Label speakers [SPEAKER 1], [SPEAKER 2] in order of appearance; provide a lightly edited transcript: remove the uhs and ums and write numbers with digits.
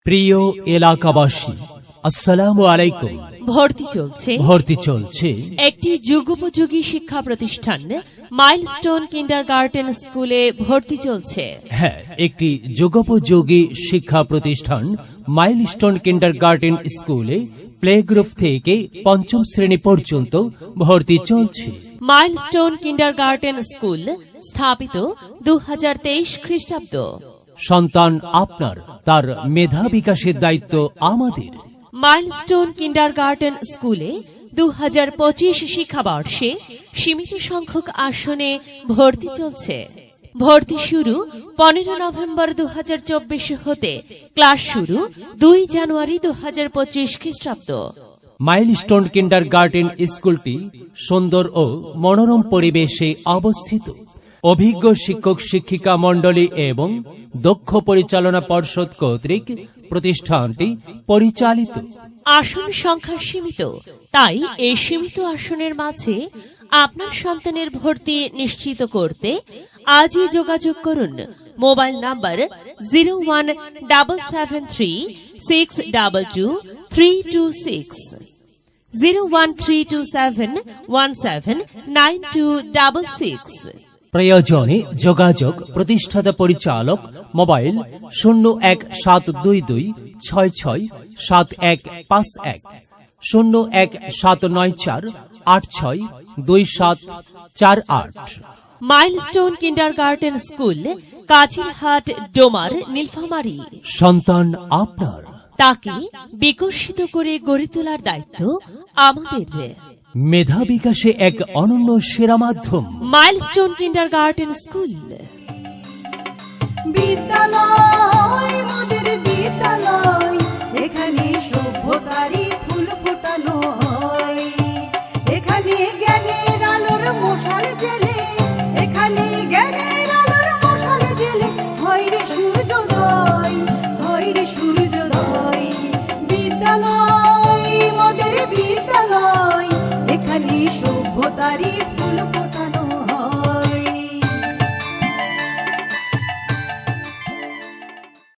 [SPEAKER 1] প্রিয় এলাকাবাসী, আসসালামু আলাইকুম।
[SPEAKER 2] ভর্তি চলছে একটি যুগোপযোগী শিক্ষা প্রতিষ্ঠান মাইলস্টোন কিন্ডারগার্টেন স্কুলে ভর্তি চলছে।
[SPEAKER 1] হ্যাঁ, একটি যুগোপযোগী শিক্ষা প্রতিষ্ঠান মাইলস্টোন কিন্ডারগার্টেন স্কুলে প্লে গ্রুপ থেকে পঞ্চম শ্রেণী পর্যন্ত ভর্তি চলছে।
[SPEAKER 2] মাইলস্টোন কিন্ডারগার্টেন স্কুল স্থাপিত 2023 খ্রিস্টাব্দ।
[SPEAKER 1] সন্তান আপনার, তার মেধা বিকাশের দায়িত্ব আমাদের।
[SPEAKER 2] মাইলস্টোন কিন্ডারগার্টেন স্কুলে 2025 শিক্ষাবর্ষে সীমিত সংখ্যক আসনে ভর্তি চলছে। ভর্তি শুরু 15 নভেম্বর 2024 হতে ক্লাস শুরু 2 জানুয়ারি 2025 খ্রিস্টাব্দ।
[SPEAKER 1] মাইলস্টোন কিন্ডারগার্টেন স্কুলটি সুন্দর ও মনোরম পরিবেশে অবস্থিত। অভিজ্ঞ শিক্ষক শিক্ষিকা মণ্ডলী এবং দক্ষ পরিচালনা পর্ষদ কর্তৃক প্রতিষ্ঠানটি পরিচালিত।
[SPEAKER 2] আসন সংখ্যা সীমিত, তাই এই সীমিত আসনের মাঝে আপনার সন্তানের ভর্তি নিশ্চিত করতে আজই যোগাযোগ করুন। Mobile number 01736222326 01327179266।
[SPEAKER 1] প্রয়োজনে যোগাযোগ প্রতিষ্ঠাতা পরিচালক, mobile 01792667151 01794862748।
[SPEAKER 2] Milestone kindergarten school, Kazirhat, Domar, Nilphamari.
[SPEAKER 1] সন্তান আপনার,
[SPEAKER 2] তাকে বিকশিত করে গড়ে তোলার দায়িত্ব আমাদের।
[SPEAKER 1] মেধা বিকাশে এক অনন্য সেরা মাধ্যম
[SPEAKER 2] মাইলস্টোন কিন্ডারগার্টেন স্কুল।
[SPEAKER 3] বিদ্যালয় মোদের বিদ্যালয়, এখানে সভ্যতারই ফুল ফোটানো হয়। এখানে জ্ঞানের আলোর মশাল জেলে, এখানে জ্ঞানের আলোর মশাল জেলে হয় রে সূর্যোদয়, হয় রে সূর্যোদয়। বিদ্যালয় মোদের বিদ্যালয়, এখানে সভ্যতারই